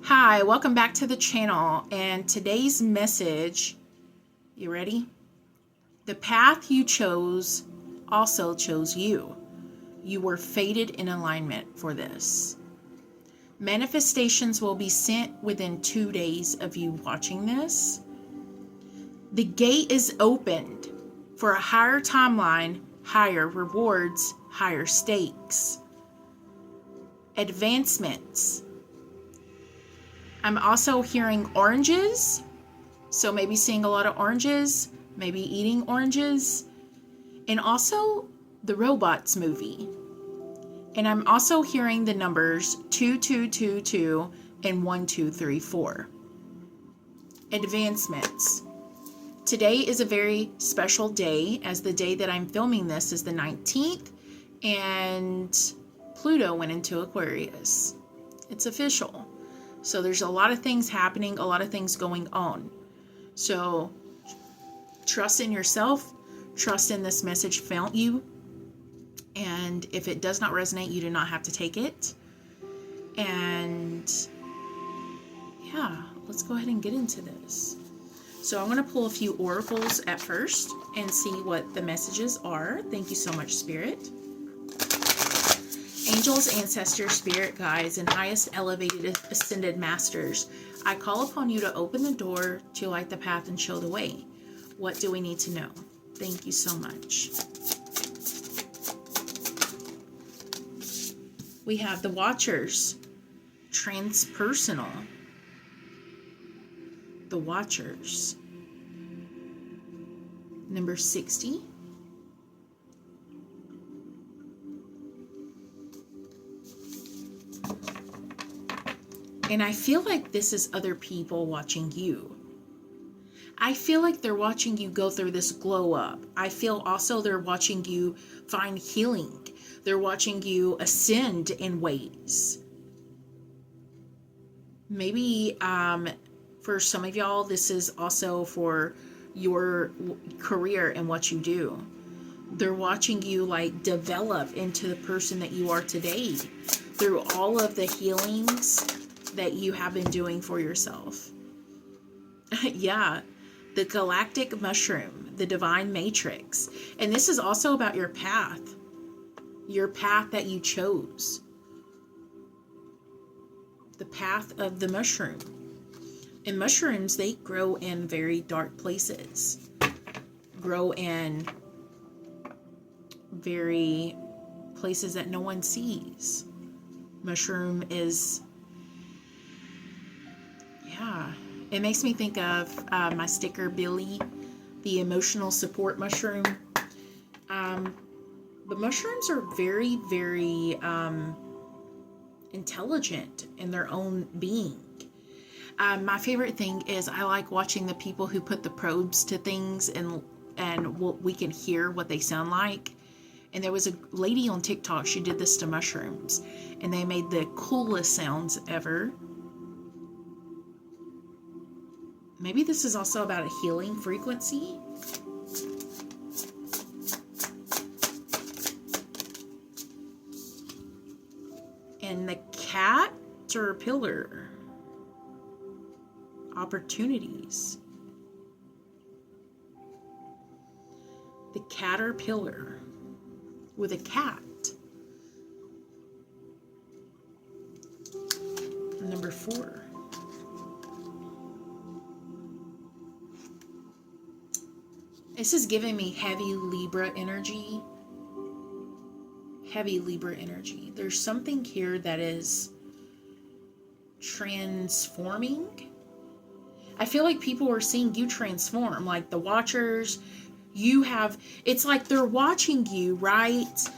Hi, welcome back to the channel. And today's message, you ready? The path you chose also chose you. You were fated in alignment for this. Manifestations will be sent within 2 days of you watching this. The gate is opened for a higher timeline, higher rewards, higher stakes, advancements. I'm also hearing oranges, so maybe seeing a lot of oranges, maybe eating oranges, and also the Robots movie. And I'm also hearing the numbers 2222 and 1234. Advancements. Today is a very special day, as the day that I'm filming this is the 19th, and Pluto went into Aquarius. It's official. So there's a lot of things happening, a lot of things going on. So trust in yourself, trust in this message found you. And if it does not resonate, you do not have to take it. And yeah, let's go ahead and get into this. So I'm going to pull a few oracles at first and see what the messages are. Thank you so much, Spirit. Angels, ancestors, spirit guides, and highest elevated ascended masters, I call upon you to open the door, to light the path, and show the way. What do we need to know? Thank you so much. We have the Watchers, transpersonal. The Watchers. Number 60. And I feel like this is other people watching you. I feel like they're watching you go through this glow up. I feel also they're watching you find healing. They're watching you ascend in ways. Maybe for some of y'all, this is also for your career and what you do. They're watching you like develop into the person that you are today through all of the healings that you have been doing for yourself. Yeah, the galactic mushroom, the divine matrix. And this is also about your path that you chose. The path of the mushroom. And mushrooms, they grow in very dark places. Grow in very places that no one sees. Mushroom is, yeah, it makes me think of my sticker Billy, the emotional support mushroom. But mushrooms are very, very intelligent in their own being. My favorite thing is I like watching the people who put the probes to things and we can hear what they sound like. And there was a lady on TikTok, she did this to mushrooms, and they made the coolest sounds ever. Maybe this is also about a healing frequency. And the caterpillar. Opportunities. The caterpillar with a cat. Number 4. This is giving me heavy Libra energy. Heavy Libra energy. There's something here that is transforming. I feel like people are seeing you transform, like the Watchers. It's like they're watching you, right?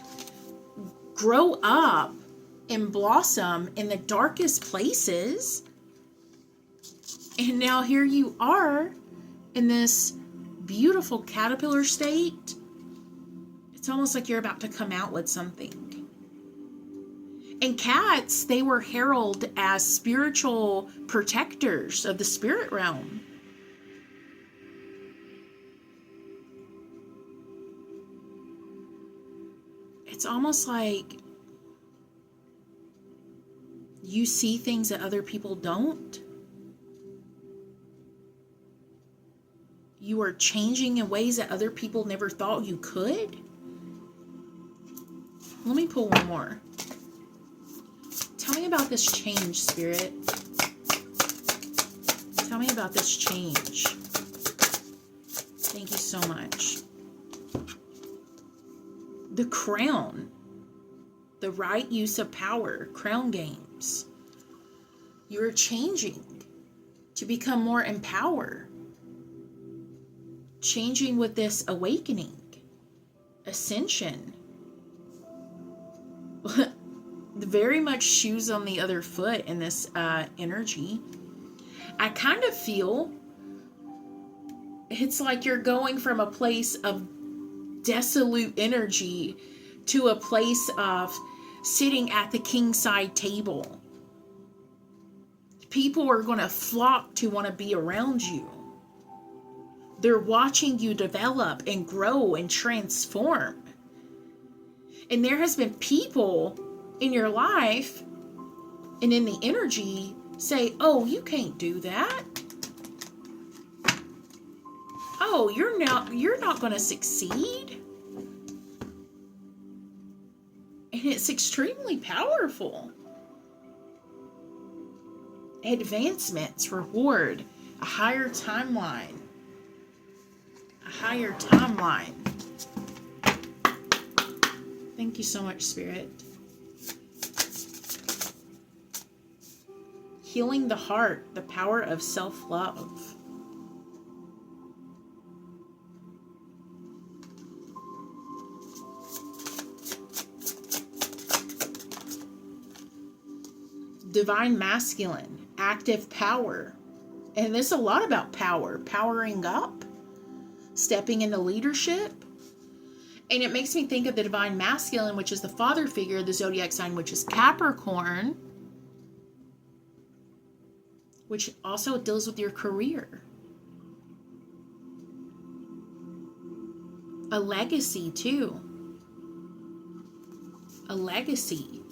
Grow up and blossom in the darkest places. And now here you are in this beautiful caterpillar state. It's almost like you're about to come out with something. And cats, they were heralded as spiritual protectors of the spirit realm. It's almost like You see things that other people don't. You are changing in ways that other people never thought you could. Let me pull one more. Tell me about this change, Spirit. Tell me about this change. Thank you so much. The crown. The right use of power. Crown games. You're changing to become more empowered. Changing with this awakening. Ascension. Very much shoes on the other foot in this energy. I kind of feel it's like you're going from a place of dissolute energy to a place of sitting at the kingside table. People are going to flock to want to be around you. They're watching you develop and grow and transform. And there has been people in your life and in the energy say, oh, you can't do that. Oh, you're not going to succeed. And it's extremely powerful. Advancements, reward, a higher timeline. A higher timeline. Thank you so much, Spirit. Healing the heart, the power of self-love. Divine masculine, active power. And there's a lot about power, powering up, stepping into leadership. And it makes me think of the divine masculine, which is the father figure of the zodiac sign, which is Capricorn, which also deals with your career. A legacy, too. A legacy.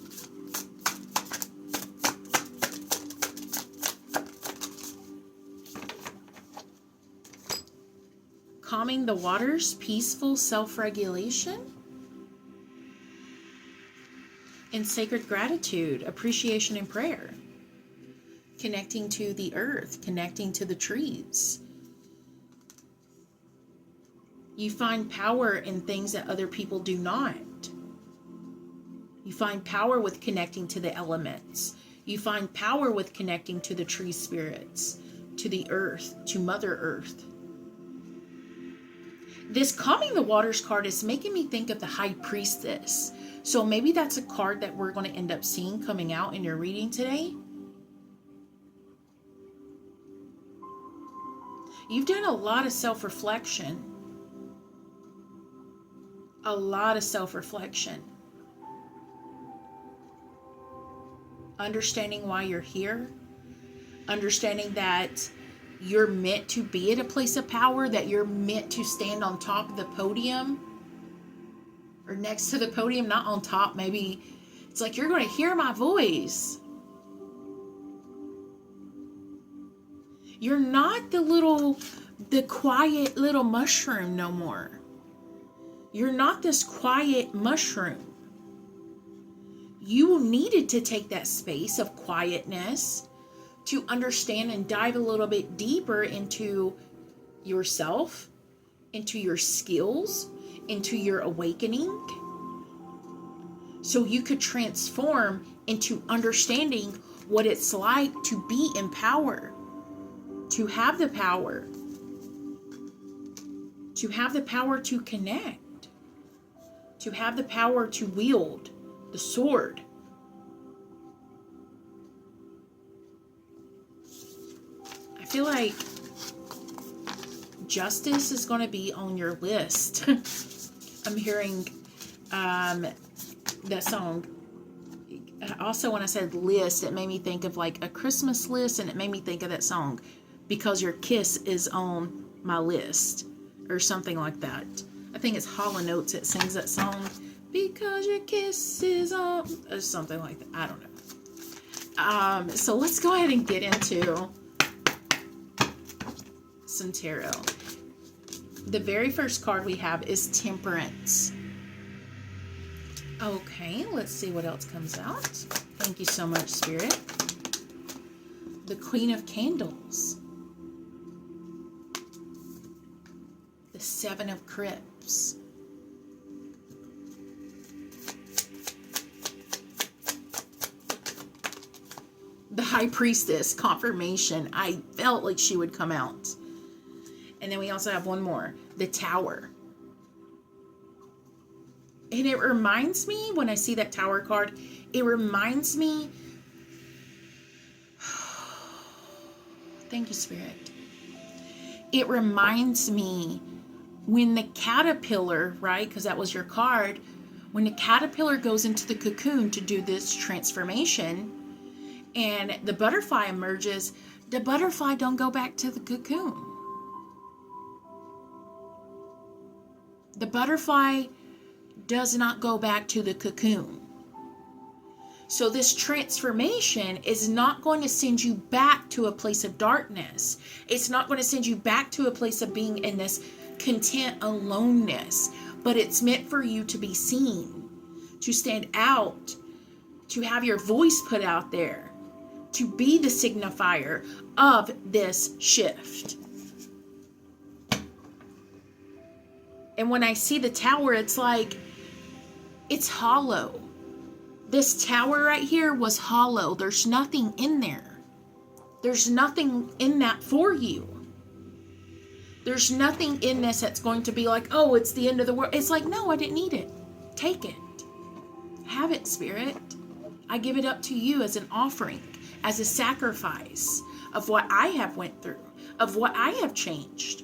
Calming the waters, peaceful self-regulation, and sacred gratitude, appreciation, and prayer. Connecting to the earth, connecting to the trees. You find power in things that other people do not. You find power with connecting to the elements. You find power with connecting to the tree spirits, to the earth, to Mother Earth. This Calming the Waters card is making me think of the High Priestess. So maybe that's a card that we're going to end up seeing coming out in your reading today. You've done a lot of self-reflection. A lot of self-reflection. Understanding why you're here. Understanding that you're meant to be at a place of power, that you're meant to stand on top of the podium or next to the podium, not on top. Maybe it's like you're going to hear my voice. You're not the quiet little mushroom no more. You're not this quiet mushroom. You needed to take that space of quietness to understand and dive a little bit deeper into yourself, into your skills, into your awakening, so you could transform into understanding what it's like to be in power, to have the power to connect, to have the power to wield the sword. I feel like justice is going to be on your list. I'm hearing that song. Also, when I said list, it made me think of like a Christmas list, and it made me think of that song, Because Your Kiss Is On My List, or something like that. I think it's Hall & Oates that sings that song, Because Your Kiss Is On, or something like that. I don't know. So let's go ahead and get into some tarot. The very first card we have is Temperance. Okay, let's see what else comes out. Thank you so much, Spirit. The Queen of Candles. The Seven of Cups. The High Priestess, confirmation. I felt like she would come out. And then we also have one more, the Tower. And it reminds me, when I see that Tower card, it reminds me, thank you, Spirit. It reminds me when the caterpillar, right, because that was your card, when the caterpillar goes into the cocoon to do this transformation, and the butterfly emerges, the butterfly don't go back to the cocoon. The butterfly does not go back to the cocoon. So this transformation is not going to send you back to a place of darkness. It's not going to send you back to a place of being in this content aloneness, but it's meant for you to be seen, to stand out, to have your voice put out there, to be the signifier of this shift. And when I see the Tower, it's like, it's hollow. This tower right here was hollow. There's nothing in there. There's nothing in that for you. There's nothing in this that's going to be like, oh, it's the end of the world. It's like, no, I didn't need it. Take it. Have it, Spirit. I give it up to you as an offering, as a sacrifice of what I have went through, of what I have changed.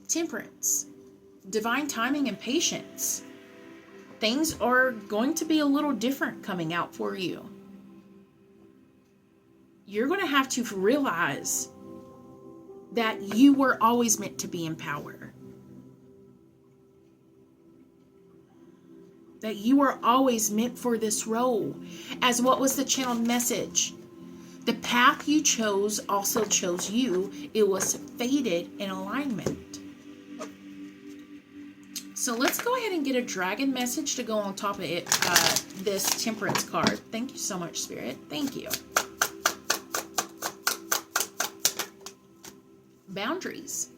Temperance, divine timing and patience. Things are going to be a little different coming out for you. You're going to have to realize that you were always meant to be in power. That you were always meant for this role. As what was the channeled message? The path you chose also chose you. It was fated in alignment. So let's go ahead and get a dragon message to go on top of it, this Temperance card. Thank you so much, Spirit. Thank you. Boundaries.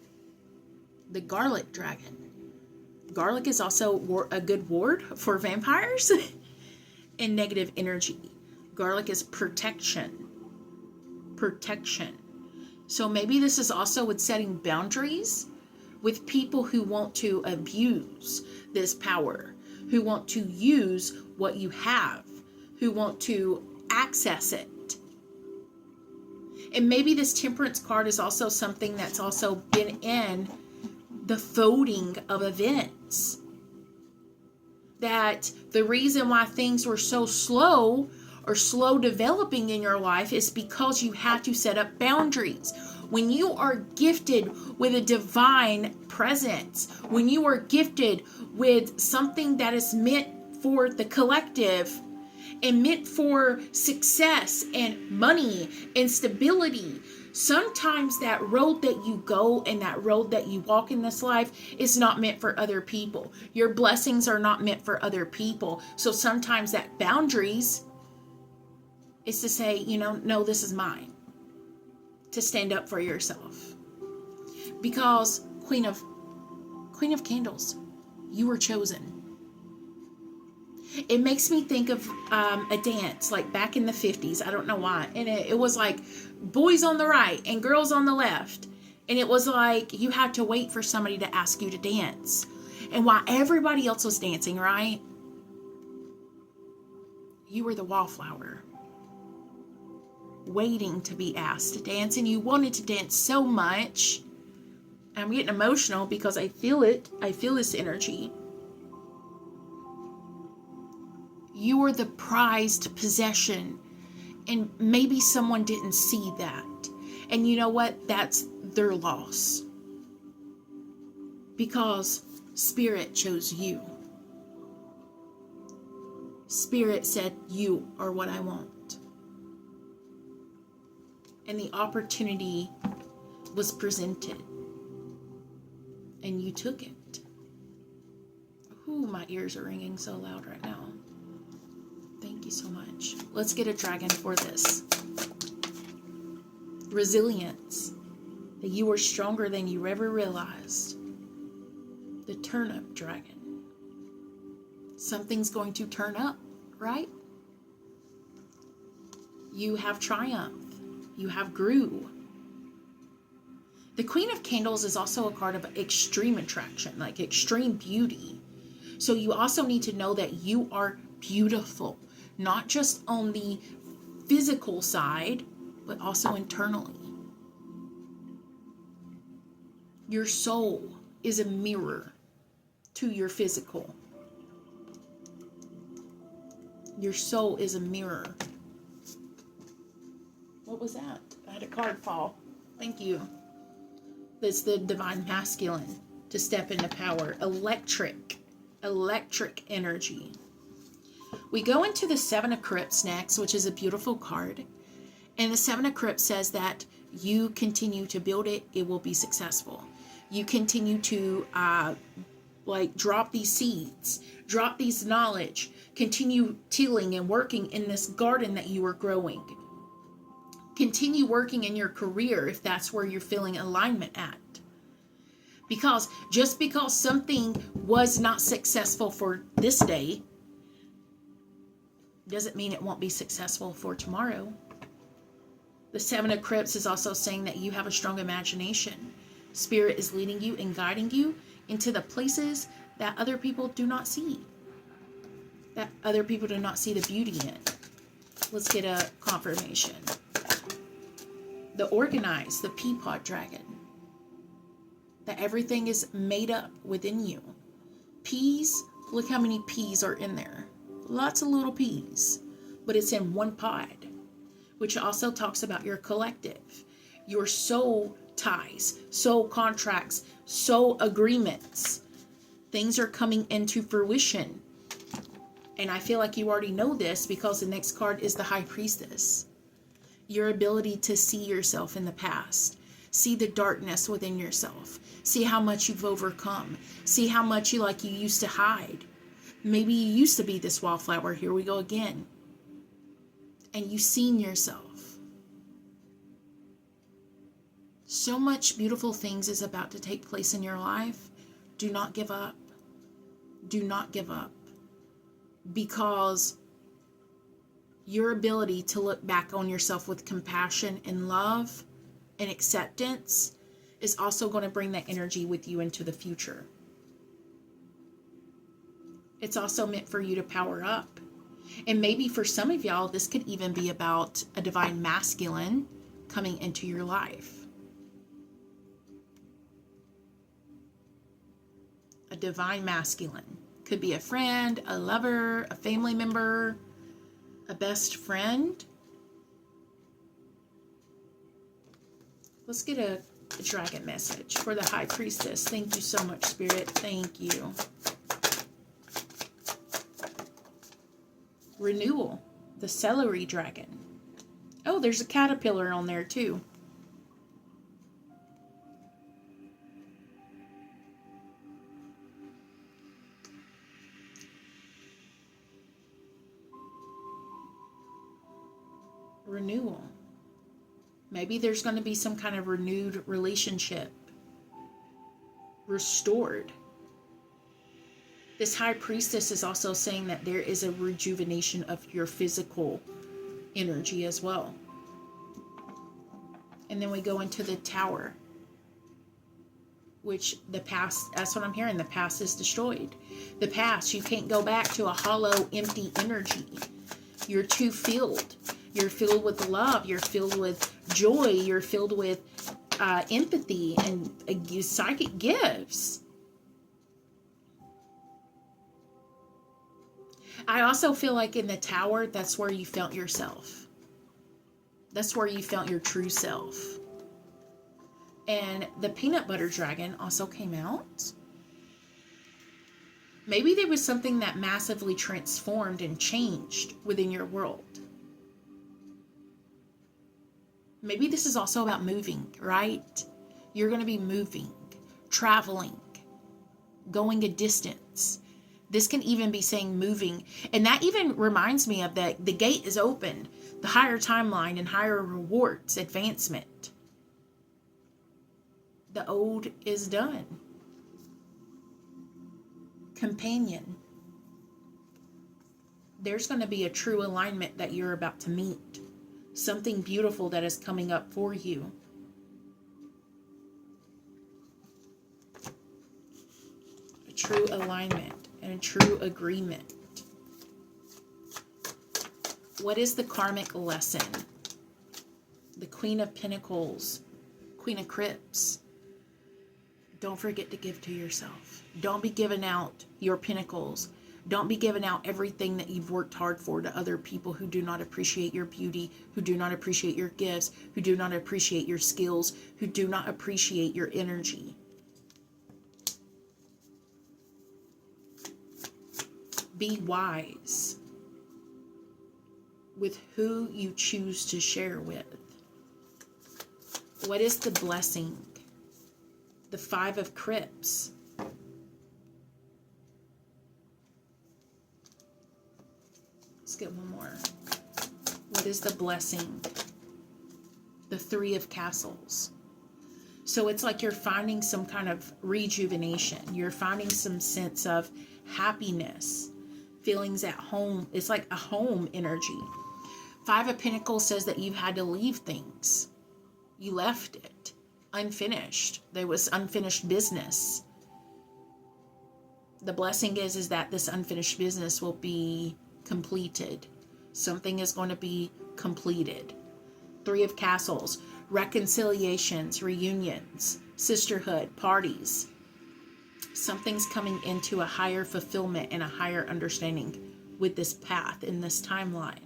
The Garlic Dragon. Garlic is also a good ward for vampires and negative energy. Garlic is protection. Protection. So maybe this is also with setting boundaries with people who want to abuse this power, who want to use what you have, who want to access it. And maybe this Temperance card is also something that's also been in the folding of events. That the reason why things were so slow or slow developing in your life is because you had to set up boundaries. When you are gifted with a divine presence, when you are gifted with something that is meant for the collective and meant for success and money and stability, sometimes that road that you go and that road that you walk in this life is not meant for other people. Your blessings are not meant for other people. So sometimes that boundaries is to say, no, this is mine. To stand up for yourself. Because Queen of Candles, you were chosen. It makes me think of a dance like back in the 50s. I don't know why. And it was like boys on the right and girls on the left. And it was like you had to wait for somebody to ask you to dance. And while everybody else was dancing, right? You were the wallflower, waiting to be asked to dance, and you wanted to dance so much. I'm getting emotional because I feel it. I feel this energy. You were the prized possession, and maybe someone didn't see that. And you know what? That's their loss. Because Spirit chose you. Spirit said, you are what I want. And the opportunity was presented. And you took it. Ooh, my ears are ringing so loud right now. Thank you so much. Let's get a dragon for this. Resilience. That you are stronger than you ever realized. The turnip dragon. Something's going to turn up, right? You have triumph. You have grew. The Queen of Candles is also a card of extreme attraction, like extreme beauty. So you also need to know that you are beautiful, not just on the physical side, but also internally. Your soul is a mirror to your physical. Your soul is a mirror. What was that? I had a card fall. Thank you. That's the divine masculine to step into power. Electric energy. We go into the Seven of Crypts next, which is a beautiful card. And the Seven of Crypts says that you continue to build it, it will be successful. You continue to drop these seeds, drop these knowledge, continue tilling and working in this garden that you are growing. Continue working in your career if that's where you're feeling alignment at. Because just because something was not successful for this day doesn't mean it won't be successful for tomorrow. The Seven of Crypts is also saying that you have a strong imagination. Spirit is leading you and guiding you into the places that other people do not see. That other people do not see the beauty in. Let's get a confirmation. The Organized, the Peapod Dragon. That everything is made up within you. Peas, look how many peas are in there. Lots of little peas. But it's in one pod. Which also talks about your collective. Your soul ties, soul contracts, soul agreements. Things are coming into fruition. And I feel like you already know this because the next card is the High Priestess. Your ability to see yourself in the past. See the darkness within yourself. See how much you've overcome. See how much you used to hide. Maybe you used to be this wallflower. Here we go again. And you've seen yourself. So much beautiful things is about to take place in your life. Do not give up. Do not give up. Because your ability to look back on yourself with compassion and love and acceptance is also going to bring that energy with you into the future. It's also meant for you to power up. And maybe for some of y'all, this could even be about a divine masculine coming into your life. A divine masculine. Could be a friend, a lover, a family member, a best friend. Let's get a dragon message for the High Priestess. Thank you so much, Spirit. Thank you. Renewal. The Celery Dragon. Oh, there's a caterpillar on there too. Renewal. Maybe there's going to be some kind of renewed relationship. Restored. This High Priestess is also saying that there is a rejuvenation of your physical energy as well. And then we go into the Tower. Which the past, that's what I'm hearing, the past is destroyed. The past, you can't go back to a hollow, empty energy. You're too filled. You're filled with love. You're filled with joy. You're filled with empathy and psychic gifts. I also feel like in the Tower, that's where you felt yourself. That's where you felt your true self. And the Peanut Butter Dragon also came out. Maybe there was something that massively transformed and changed within your world. Maybe this is also about moving, right? You're going to be moving, traveling, going a distance. This can even be saying moving. And that even reminds me of the gate is open, the higher timeline and higher rewards, advancement. The old is done. Companion. There's going to be a true alignment that you're about to meet. Something beautiful that is coming up for you. A true alignment and a true agreement. What is the karmic lesson? The Queen of Pentacles, Queen of Cups. Don't forget to give to yourself. Don't be giving out your pentacles. Don't be giving out everything that you've worked hard for to other people who do not appreciate your beauty, who do not appreciate your gifts, who do not appreciate your skills, who do not appreciate your energy. Be wise with who you choose to share with. What is the blessing? The Five of Cups. Let's get one more. What is the blessing? The Three of Castles. So it's like you're finding some kind of rejuvenation. You're finding some sense of happiness, feelings at home. It's like a home energy. Five of Pentacles says that you've had to leave things. You left it unfinished. There was unfinished business. The blessing is that this unfinished business will be completed. Something is going to be completed. Three of Castles, reconciliations, reunions, sisterhood, parties. Something's coming into a higher fulfillment and a higher understanding with this path in this timeline.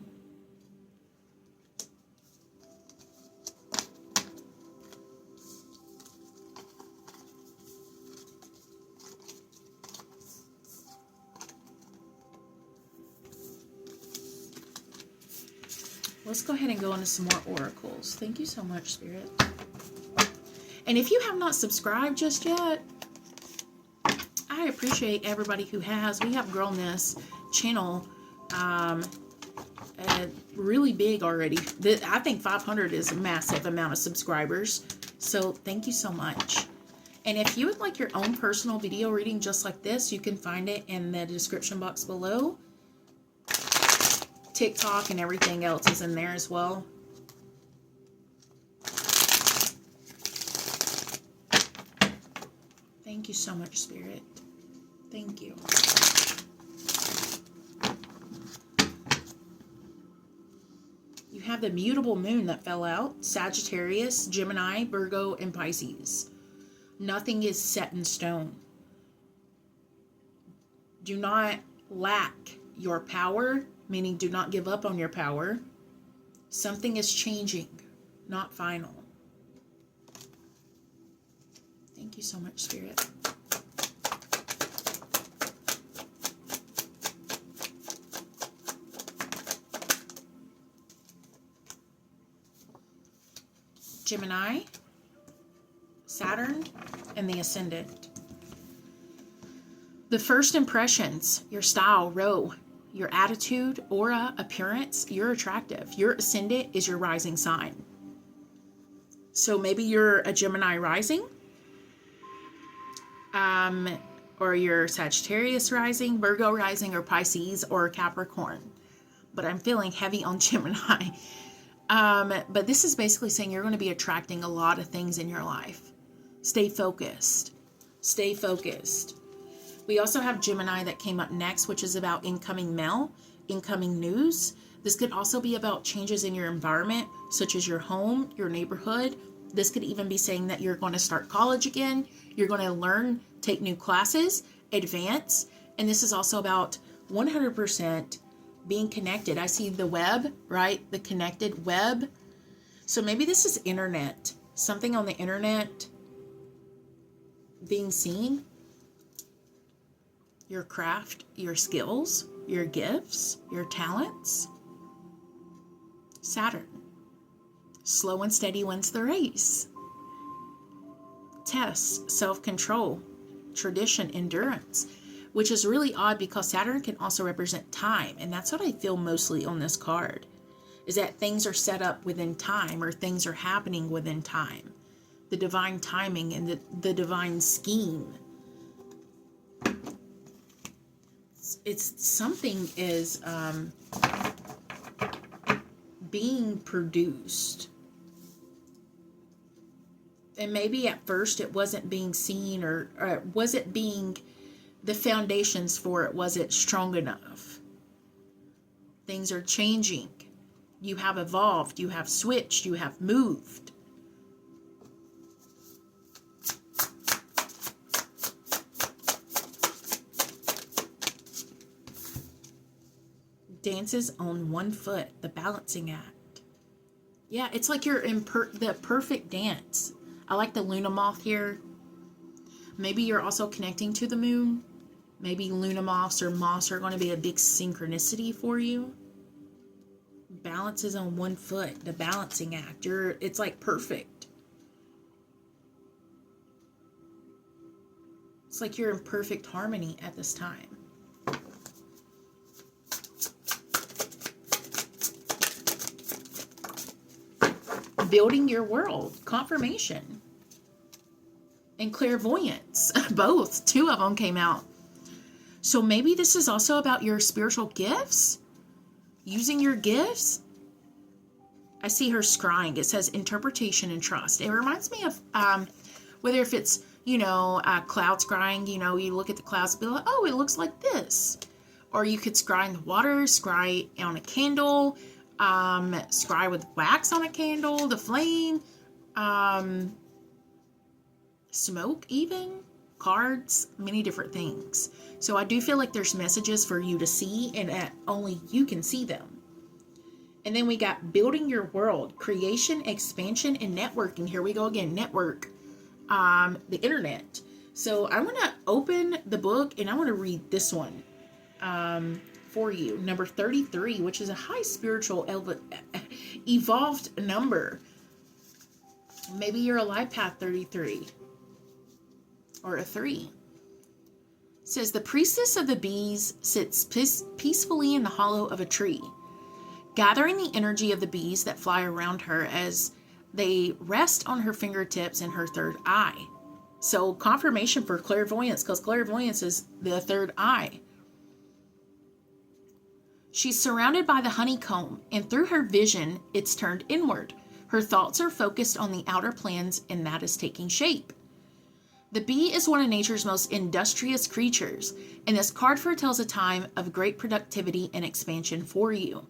Let's go ahead and go into some more oracles. Thank you so much, Spirit. And if you have not subscribed just yet, I appreciate everybody who has. We have grown this channel really big already. I think 500 is a massive amount of subscribers. So thank you so much. And if you would like your own personal video reading just like this, you can find it in the description box below. TikTok and everything else is in there as well. Thank you so much, Spirit. Thank you. You have the mutable moon that fell out. Sagittarius, Gemini, Virgo, and Pisces. Nothing is set in stone. Do not lack your power, meaning do not give up on your power. Something is changing, not final. Thank you so much, Spirit. Gemini, Saturn, and the Ascendant. The first impressions, your style, your attitude, aura, appearance, you're attractive. Your ascendant is your rising sign. So maybe you're a Gemini rising, or you're Sagittarius rising, Virgo rising, or Pisces, or Capricorn. But I'm feeling heavy on Gemini. But this is basically saying you're going to be attracting a lot of things in your life. Stay focused. Stay focused. We also have Gemini that came up next, which is about incoming mail, incoming news. This could also be about changes in your environment, such as your home, your neighborhood. This could even be saying that you're going to start college again. You're going to learn, take new classes, advance. And this is also about 100% being connected. I see the web, right? The connected web. So maybe this is internet. Something on the internet being seen. your craft, your skills, your gifts, your talents. Saturn. Slow and steady wins the race. Test, self-control, tradition, endurance, which is really odd because Saturn can also represent time. And that's what I feel mostly on this card, is that things are set up within time, or things are happening within time. The divine timing and the divine scheme. It's something is being produced. And maybe at first it wasn't being seen, or wasn't being, the foundations for it wasn't strong enough. Things are changing. You have evolved, you have switched, you have moved. Dances on one foot, the balancing act. Yeah, it's like you're in the perfect dance. I like the Luna moth here. Maybe you're also connecting to the moon. Maybe Luna moths or moths are going to be a big synchronicity for you. Balance is on one foot, the balancing act. It's like perfect. It's like you're in perfect harmony at this time. Building your world, confirmation, and clairvoyance. Both, two of them came out. So maybe this is also about your spiritual gifts, using your gifts. I see her scrying. It says interpretation and trust. It reminds me of whether if it's, cloud scrying, you look at the clouds and be like, oh, it looks like this. Or you could scry in the water, scry on a candle, scry with wax on a candle, the flame, smoke even, cards, many different things. So I do feel like there's messages for you to see, and that only you can see them. And then we got building your world, creation, expansion, and networking. Here we go again, network, the internet. So I want to open the book and I want to read this one for you. Number 33, which is a high spiritual evolved number. Maybe you're a life path 33 or a 3. It says the priestess of the bees sits peacefully in the hollow of a tree, gathering the energy of the bees that fly around her as they rest on her fingertips and her third eye. So confirmation for clairvoyance, because clairvoyance is the third eye. She's surrounded by the honeycomb, and through her vision, it's turned inward. Her thoughts are focused on the outer plans, and that is taking shape. The bee is one of nature's most industrious creatures, and this card foretells a time of great productivity and expansion for you.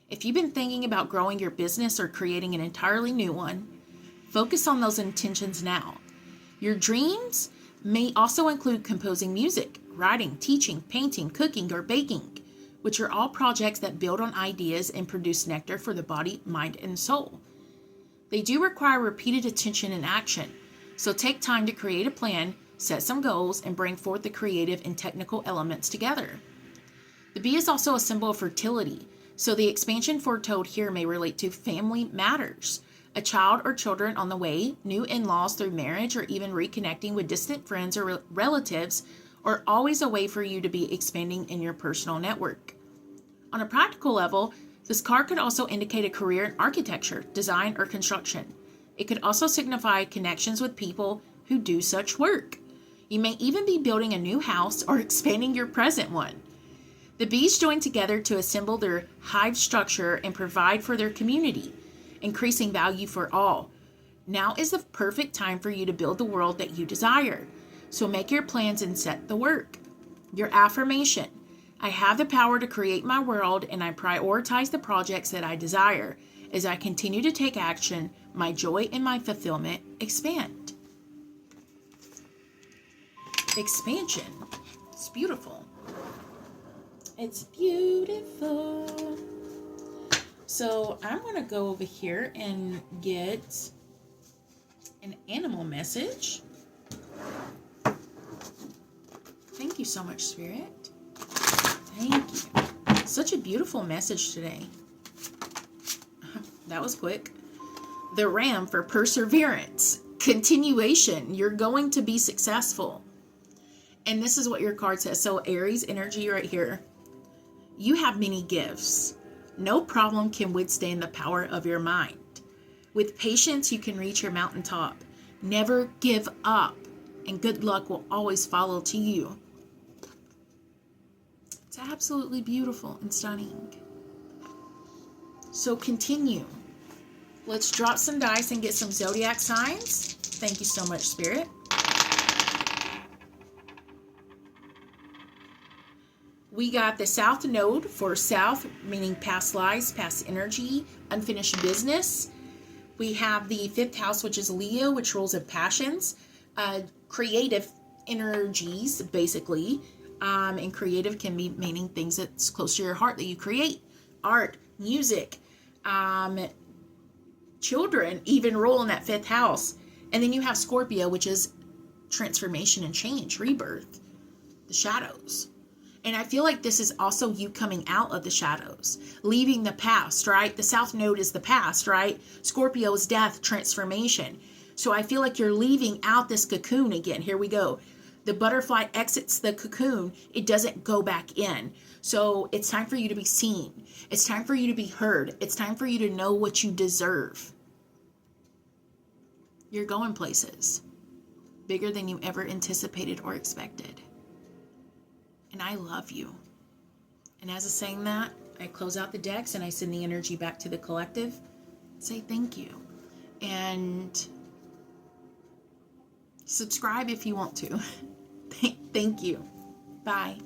If you've been thinking about growing your business or creating an entirely new one, focus on those intentions now. Your dreams may also include composing music, writing, teaching, painting, cooking, or baking, which are all projects that build on ideas and produce nectar for the body, mind, and soul. They do require repeated attention and action, so take time to create a plan, set some goals, and bring forth the creative and technical elements together. The bee is also a symbol of fertility, so the expansion foretold here may relate to family matters, a child or children on the way, new in-laws through marriage, or even reconnecting with distant friends or relatives, are always a way for you to be expanding in your personal network. On a practical level, this card could also indicate a career in architecture, design, or construction. It could also signify connections with people who do such work. You may even be building a new house or expanding your present one. The bees join together to assemble their hive structure and provide for their community, increasing value for all. Now is the perfect time for you to build the world that you desire. So make your plans and set the work. Your affirmation: I have the power to create my world, and I prioritize the projects that I desire. As I continue to take action, my joy and my fulfillment expand. Expansion. It's beautiful. It's beautiful. So I'm going to go over here and get an animal message. Thank you so much, Spirit. Thank you. Such a beautiful message today. That was quick. The Ram for perseverance. Continuation. You're going to be successful. And this is what your card says. So Aries energy right here. You have many gifts. No problem can withstand the power of your mind. With patience, you can reach your mountaintop. Never give up, and good luck will always follow to you. It's absolutely beautiful and stunning. So continue. Let's drop some dice and get some zodiac signs. Thank you so much, Spirit. We got the South Node for South, meaning past lives, past energy, unfinished business. We have the 5th house, which is Leo, which rules of passions, creative energies, basically. And creative can be meaning things that's close to your heart that you create. Art, music, children even rule in that 5th house. And then you have Scorpio, which is transformation and change, rebirth, the shadows. And I feel like this is also you coming out of the shadows, leaving the past, right? The South Node is the past, right? Scorpio is death, transformation. So I feel like you're leaving out this cocoon again. Here we go. The butterfly exits the cocoon. It doesn't go back in. So it's time for you to be seen. It's time for you to be heard. It's time for you to know what you deserve. You're going places bigger than you ever anticipated or expected. And I love you. And as I'm saying that, I close out the decks and I send the energy back to the collective. Say thank you. And subscribe if you want to. Thank you. Bye.